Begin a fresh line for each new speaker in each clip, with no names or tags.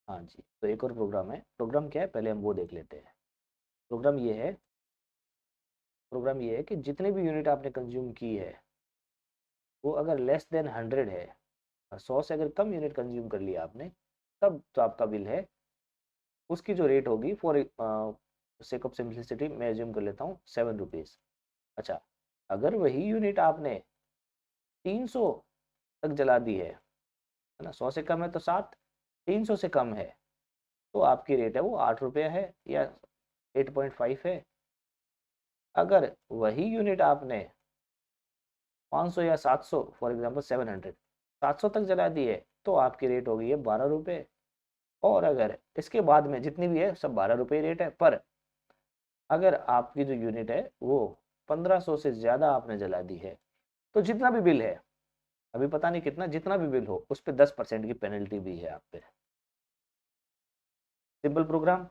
हाँ जी, तो एक और प्रोग्राम है। प्रोग्राम क्या है पहले हम वो देख लेते हैं। प्रोग्राम ये है प्रोग्राम ये है कि जितने भी यूनिट आपने कंज्यूम की है वो अगर लेस देन 100 है, 100 से अगर कम यूनिट कंज्यूम कर लिया आपने, तब तो आपका बिल है उसकी जो रेट होगी फॉर सेक ऑफ सिंप्लिसिटी मैं एज्यूम कर लेता हूँ 7 रुपीज़। अच्छा, अगर वही यूनिट आपने 300 तक जला दी है ना, 100 से कम है तो 7, 300 से कम है तो आपकी रेट है वो 8 रुपये है या 8.5 है। अगर वही यूनिट आपने 500 या 700 फॉर एग्जांपल 700, 700 तक जला दी है तो आपकी रेट हो गई है 12 रुपये। और अगर इसके बाद में जितनी भी है सब 12 रुपये रेट है, पर अगर आपकी जो यूनिट है वो 1500 से ज़्यादा आपने जला दी है तो जितना भी बिल है, अभी पता नहीं कितना, जितना भी बिल हो उस पर 10% की पेनल्टी भी है आप पे। सिंपल प्रोग्राम,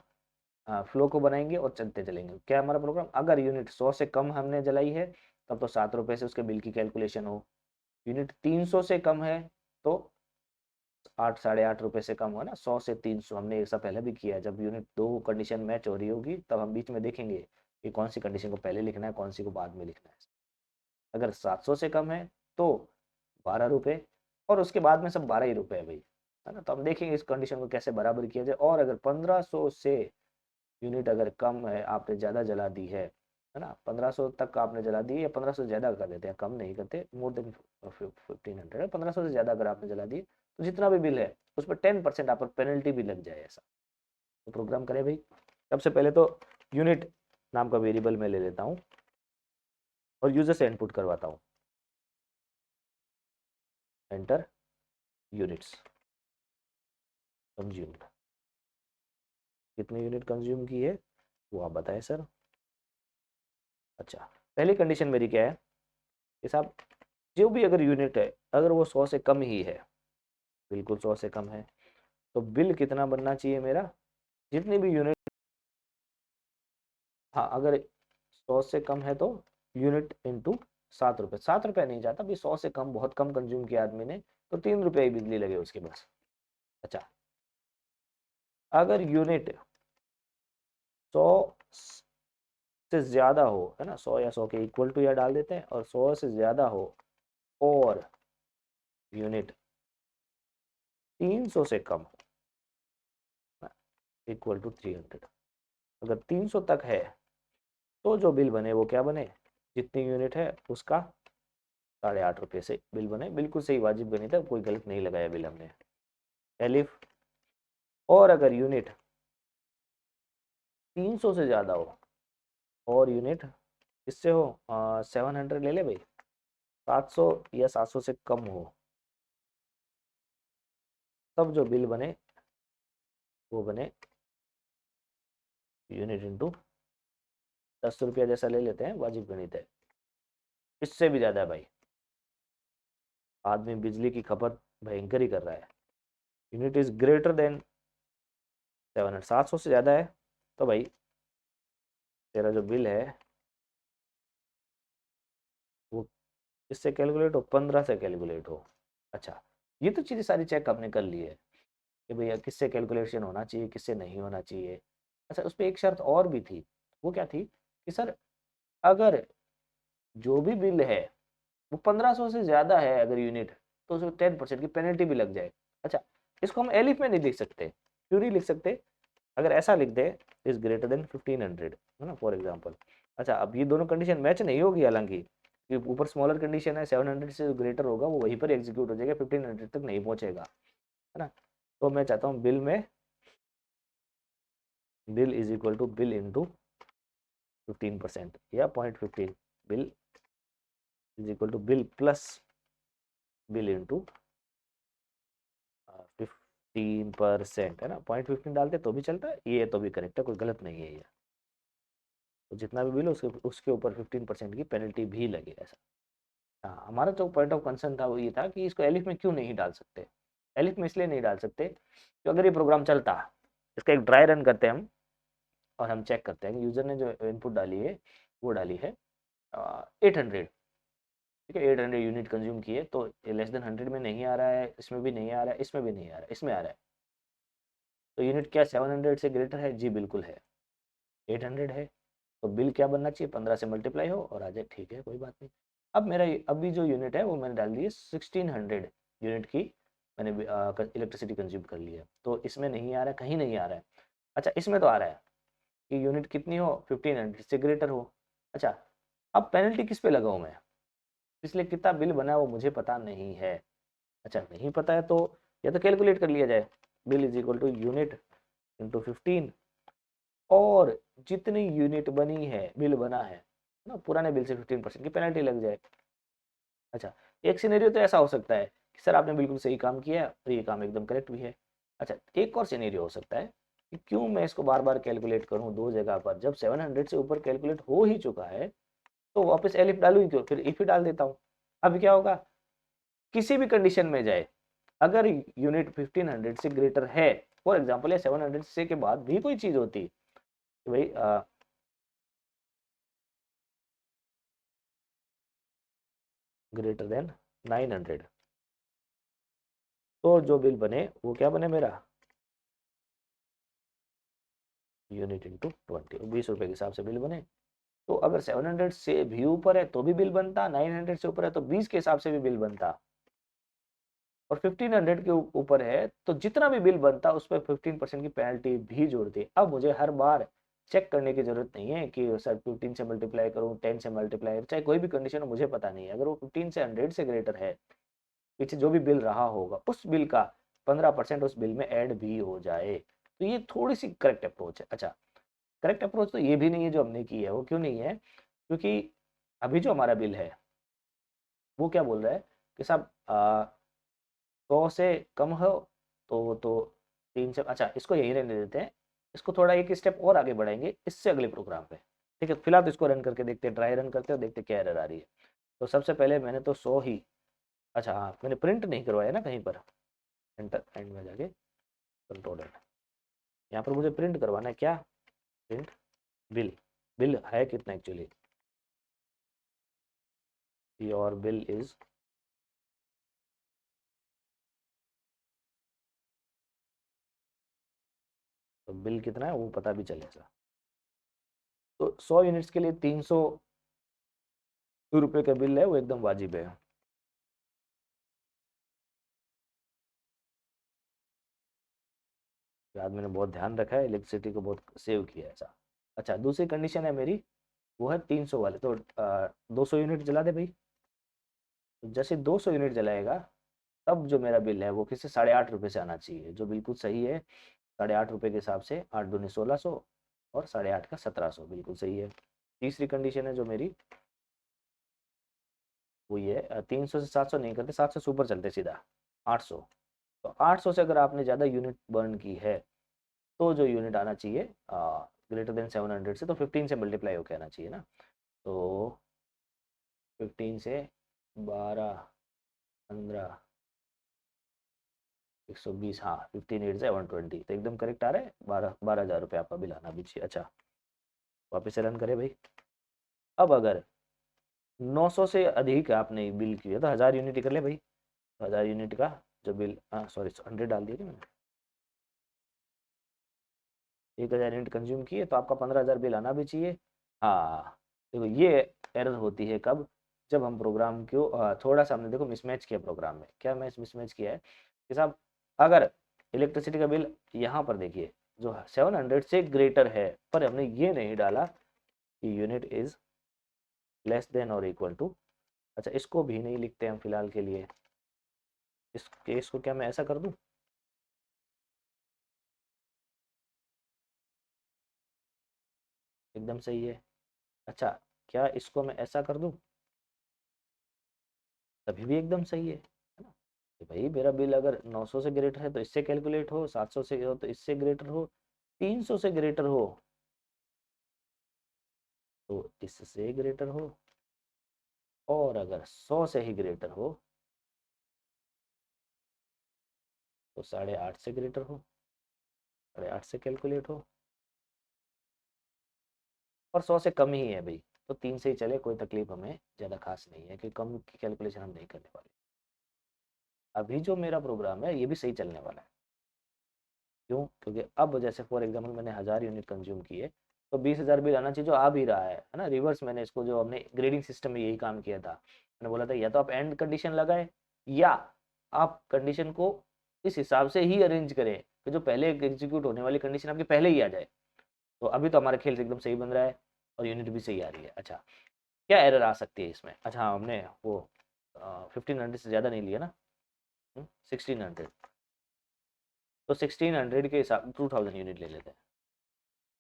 फ्लो को बनाएंगे और चलते चलेंगे। क्या हमारा प्रोग्राम, अगर यूनिट 100 से कम हमने जलाई है तब तो 7 रुपये से उसके बिल की कैलकुलेशन हो। यूनिट 300 से कम है तो 8 8.5 रुपये से कम हो ना, 100 से 300 हमने ऐसा पहले भी किया है। जब यूनिट दो कंडीशन मैच हो रही होगी तब हम बीच में देखेंगे कि कौन सी कंडीशन को पहले लिखना है कौन सी को बाद में लिखना है। अगर 700 से कम है तो 12 रुपये, और उसके बाद में सब 12 ही रुपये है भाई, है ना। तो हम देखेंगे इस कंडीशन को कैसे बराबर किया जाए। और अगर 1500 से यूनिट अगर कम है, आपने ज़्यादा जला दी है ना, 1500 तक आपने जला दी है या 1500 से ज़्यादा कर देते हैं, कम नहीं करते, मोर देन 1500 है, 1500 से ज़्यादा अगर आपने जला दी तो जितना भी बिल है उस पर 10% आप पर पेनल्टी भी लग जाए ऐसा। तो प्रोग्राम करें भाई। सबसे पहले तो यूनिट नाम का वेरिएबल मैं ले लेता हूँ और यूजर से इनपुट करवाता हूँ, एंटर यूनिट्स कंज्यूम्ड। कितनी यूनिट कंज्यूम की है वो आप बताएं सर। अच्छा, पहली कंडीशन मेरी क्या है कि साहब जो भी अगर यूनिट है अगर वो 100 से कम ही है, बिल्कुल 100 से कम है, तो बिल कितना बनना चाहिए मेरा, जितनी भी यूनिट, हाँ अगर 100 से कम है तो यूनिट इंटू 7 रुपये। 7 रुपये नहीं जाता भी, 100 से कम बहुत कम कंज्यूम किया आदमी ने तो 3 रुपये ही बिजली लगे उसके बस। अच्छा, अगर यूनिट 100 से ज्यादा हो, है ना, 100 या 100 के इक्वल टू या डाल देते हैं, और 100 से ज्यादा हो और यूनिट 300 से कम हो, इक्वल टू 300। अगर 300 तक है तो जो बिल बने वो क्या बने, जितनी यूनिट है उसका 8.5 रुपये से बिल बने। बिल्कुल सही वाजिब गणित है, कोई गलत नहीं लगाया बिल हमने, एलिफ। और अगर यूनिट 300 से ज़्यादा हो और यूनिट इससे हो 700 ले ले भाई, 700 या 700 से कम हो, तब जो बिल बने वो बने यूनिट इंटू 10 रुपया जैसा ले लेते हैं, वाजिब गणित है। इससे भी ज़्यादा है भाई, आदमी बिजली की खपत भयंकर ही कर रहा है, यूनिट इज ग्रेटर देन 700, 700 से ज़्यादा है तो भाई तेरा जो बिल है वो किससे कैलकुलेट हो, 15 से कैलकुलेट हो। अच्छा, ये तो चीज़ें सारी चेक आपने कर ली है कि भैया किससे कैलकुलेशन होना चाहिए किससे नहीं होना चाहिए। अच्छा, उस पर एक शर्त और भी थी, वो क्या थी कि सर अगर जो भी बिल है वो 1500 से ज़्यादा है अगर यूनिट, तो उसमें 10% की पेनल्टी भी लग जाए। अच्छा, इसको हम एलिफ में नहीं लिख सकते, क्यों नहीं लिख सकते, अगर ऐसा लिख दे इज ग्रेटर देन 1500, है ना, फॉर एग्जाम्पल। अच्छा, अब ये दोनों कंडीशन मैच नहीं होगी, हालांकि कि ऊपर स्मॉलर कंडीशन है 700 से जो ग्रेटर होगा वो वहीं पर एग्जीक्यूट हो जाएगा, 1500 तक नहीं पहुंचेगा, है ना। तो मैं चाहता हूँ बिल में bill is equal to bill into 15% या 0.15, bill is equal to bill plus bill into 15%, है ना। 0.15 डालते तो भी चलता है, ये तो भी करेक्ट है, कोई गलत नहीं है ये। तो जितना भी बिल हो उसके उसके ऊपर 15% की पेनल्टी भी लगे ऐसा। हाँ, हमारा जो पॉइंट ऑफ कंसर्न था वो ये था कि इसको एलिफ में क्यों नहीं डाल सकते। एलिफ में इसलिए नहीं डाल सकते कि अगर ये प्रोग्राम चलता, इसका एक ड्राई रन करते हैं हम और हम चेक करते हैं कि यूजर ने जो इनपुट डाली है वो डाली है 800, ठीक है, 800 यूनिट कंज्यूम किए, तो ये लेस देन 100 में नहीं आ रहा है, इसमें भी नहीं आ रहा है, इसमें भी नहीं आ रहा है, इसमें आ रहा है। तो यूनिट क्या 700 से ग्रेटर है? जी बिल्कुल है। 800 है, तो बिल क्या बनना चाहिए? 15 से मल्टीप्लाई हो और आ जाए। ठीक है, कोई बात नहीं। अब मेरा अभी जो यूनिट है वो मैंने डाल दी है 1600 यूनिट की, मैंने इलेक्ट्रिसिटी कंज्यूम कर लिया। तो इसमें नहीं आ रहा है, कहीं नहीं आ रहा है। अच्छा, इसमें तो आ रहा है कि यूनिट कितनी हो? 1500 से ग्रेटर हो। अच्छा, अब पेनल्टी किस पे लगाऊं मैं? इसलिए कितना बिल बना है वो मुझे पता नहीं है। अच्छा, नहीं पता है तो या तो कैलकुलेट कर लिया जाए, bill is equal to unit into 15, और जितनी यूनिट बनी है, बिल बना है ना, पुराने बिल से 15% की पेनल्टी लग जाए। अच्छा, एक सिनेरियो तो ऐसा हो सकता है कि सर आपने बिल्कुल सही काम किया है और ये काम एकदम करेक्ट भी है। अच्छा, एक और सिनेरियो हो सकता है कि क्यों मैं इसको बार बार कैलकुलेट करूं दो जगह पर, जब 700 से ऊपर कैलकुलेट हो ही चुका है तो वापस एलिफ डालू ही क्यों, फिर इफ ही डाल देता हूँ। अब क्या होगा, किसी भी कंडीशन में जाए, अगर यूनिट 1500 से ग्रेटर है, फॉर एग्जाम्पल या 700 से के बाद भी कोई चीज होती कि भाई ग्रेटर देन 900, तो जो बिल बने वो क्या बने मेरा? यूनिट इंटू 20, 20 रुपए के हिसाब से बिल बने। तो अगर 700 से भी ऊपर है तो भी बिल बनता, 900 से ऊपर है तो 20 के हिसाब से भी बिल बनता, और 1500 के ऊपर है तो जितना भी बिल बनता उस पर 15% की पेनल्टी भी जोड़ती। अब मुझे हर बार चेक करने की जरूरत नहीं है कि सर 15 से मल्टीप्लाई करूं, 10 से मल्टीप्लाई, चाहे कोई भी कंडीशन हो मुझे पता नहीं है। अगर वो 15 से 100 से ग्रेटर है, पीछे जो भी बिल रहा होगा उस बिल का 15% उस बिल में ऐड भी हो जाए। तो ये थोड़ी सी करेक्ट अप्रोच है। अच्छा, करेक्ट अप्रोच तो ये भी नहीं है जो हमने की है। वो क्यों नहीं है? क्योंकि अभी जो हमारा बिल है वो क्या बोल रहा है कि साहब 100 से कम हो तो 3 से, अच्छा इसको यही रहने देते हैं। इसको थोड़ा एक स्टेप और आगे बढ़ाएंगे इससे अगले प्रोग्राम पे। ठीक है, फिलहाल तो इसको रन करके देखते हैं, ट्राई रन करते हैं और देखते हैं क्या एरर आ रही है। तो सबसे पहले मैंने तो 100 ही, अच्छा हाँ, मैंने प्रिंट नहीं करवाया ना कहीं पर, एंटर एंड में जाके कंट्रोल एंड, यहाँ पर मुझे प्रिंट करवाना है। क्या? Print bill. बिल है कितना एक्चुअली? योर बिल इज, तो बिल कितना है वो पता भी चलेगा। तो 100 यूनिट्स के लिए 300 रुपये का बिल है, वो एकदम वाजिब है। याद मैंने बहुत ध्यान रखा है, इलेक्ट्रिसिटी को बहुत सेव किया है ऐसा। अच्छा, दूसरी कंडीशन है मेरी, वो है 300 वाले, तो 200 यूनिट जला दे भाई। तो जैसे 200 यूनिट जलाएगा तब जो मेरा बिल है वो किससे? 8.5 रुपये से आना चाहिए, जो बिल्कुल सही है। 8.5 रुपये के हिसाब से 8 दूनी 1600 और 8.5 का 1700, बिल्कुल सही है। तीसरी कंडीशन है जो मेरी, वो ये है 300 से 700 नहीं करते, 700 से ऊपर चलते सीधा 800। तो 800 से अगर आपने ज़्यादा यूनिट बर्न की है तो जो यूनिट आना चाहिए ग्रेटर देन 700 से, तो 15 से मल्टीप्लाई होकर आना चाहिए ना। तो 15 से 12, 15, 120, हाँ 15 8 से 120, तो एकदम करेक्ट आ रहा है। 12,000 रुपये आपका बिल आना भी चाहिए। अच्छा, वापस से रन करें भाई। अब अगर 900 से अधिक आपने बिल किया तो 1000 यूनिट कर ले भाई। 1000 यूनिट का जो बिल, हाँ सॉरी 100 डाल दिया क्या मैंने? 1000 यूनिट कंज्यूम किए तो आपका 15,000 बिल आना भी चाहिए। हाँ, देखो ये एरर होती है कब? जब हम प्रोग्राम को थोड़ा सा हमने देखो मिसमैच किया प्रोग्राम में। क्या मैच मिसमैच किया है कि साहब, अगर इलेक्ट्रिसिटी का बिल यहाँ पर देखिए जो 700 से ग्रेटर है, पर हमने ये नहीं डाला कि यूनिट इज लेस देन और इक्वल टू, अच्छा इसको भी नहीं लिखते हम फिलहाल के लिए। इस केस को क्या मैं ऐसा कर दूं? एकदम सही है। अच्छा, क्या इसको मैं ऐसा कर दूं? तभी भी एकदम सही है ना? कि भाई मेरा बिल अगर 900 से ग्रेटर है तो इससे कैलकुलेट हो, 700 से हो तो इससे ग्रेटर हो, 300 से ग्रेटर हो तो इससे ग्रेटर हो, और अगर 100 से ही ग्रेटर हो तो 8.5 से ग्रेटर हो, 8.5 से कैलकुलेट हो, और 100 से कम ही है भाई तो 3 से ही चले, कोई तकलीफ हमें ज़्यादा खास नहीं है कि कम की कैलकुलेशन हम नहीं करने वाले। अभी जो मेरा प्रोग्राम है ये भी सही चलने वाला है, क्यों? क्योंकि अब जैसे फॉर एग्जाम्पल मैंने 1000 यूनिट कंज्यूम किए तो 20,000 बिल आना चाहिए, जो आ भी रहा है ना। रिवर्स मैंने इसको, जो हमने ग्रेडिंग सिस्टम में यही काम किया था, मैंने बोला था या तो आप एंड कंडीशन लगाए या आप कंडीशन को इस हिसाब से ही अरेंज करें कि जो पहले एग्जीक्यूट होने वाली कंडीशन आपके पहले ही आ जाए। तो अभी तो हमारा खेल एकदम सही बन रहा है और यूनिट भी सही आ रही है। अच्छा, क्या एरर आ सकती है इसमें? अच्छा हाँ, हमने वो 1500 से ज़्यादा नहीं लिया ना, 1600। तो 1600 के हिसाब 2000 यूनिट ले लेते हैं।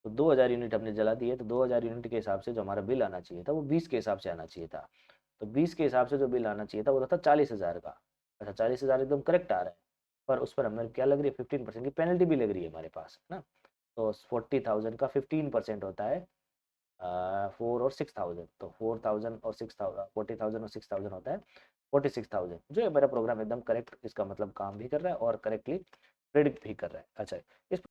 तो 2000 यूनिट हमने जला दिए, तो 2000 यूनिट के हिसाब से जो हमारा बिल आना चाहिए था वो 20 के हिसाब से आना चाहिए था। तो 20 के हिसाब से जो बिल आना चाहिए था वो था 40,000 का। अच्छा, 40,000 एकदम करेक्ट आ रहा है, पर उस पर हमें क्या लग रही है? 15% की पेनल्टी भी लग रही है हमारे पास, है ना। तो 40,000 का 15% होता है 4 और 6,000। तो 4,000 और 6,000, 40,000 और 6,000 होता है 46,000। जो है मेरा प्रोग्राम एकदम करेक्ट, इसका मतलब काम भी कर रहा है और करेक्टली प्रेडिक्ट भी कर रहा है। अच्छा, इस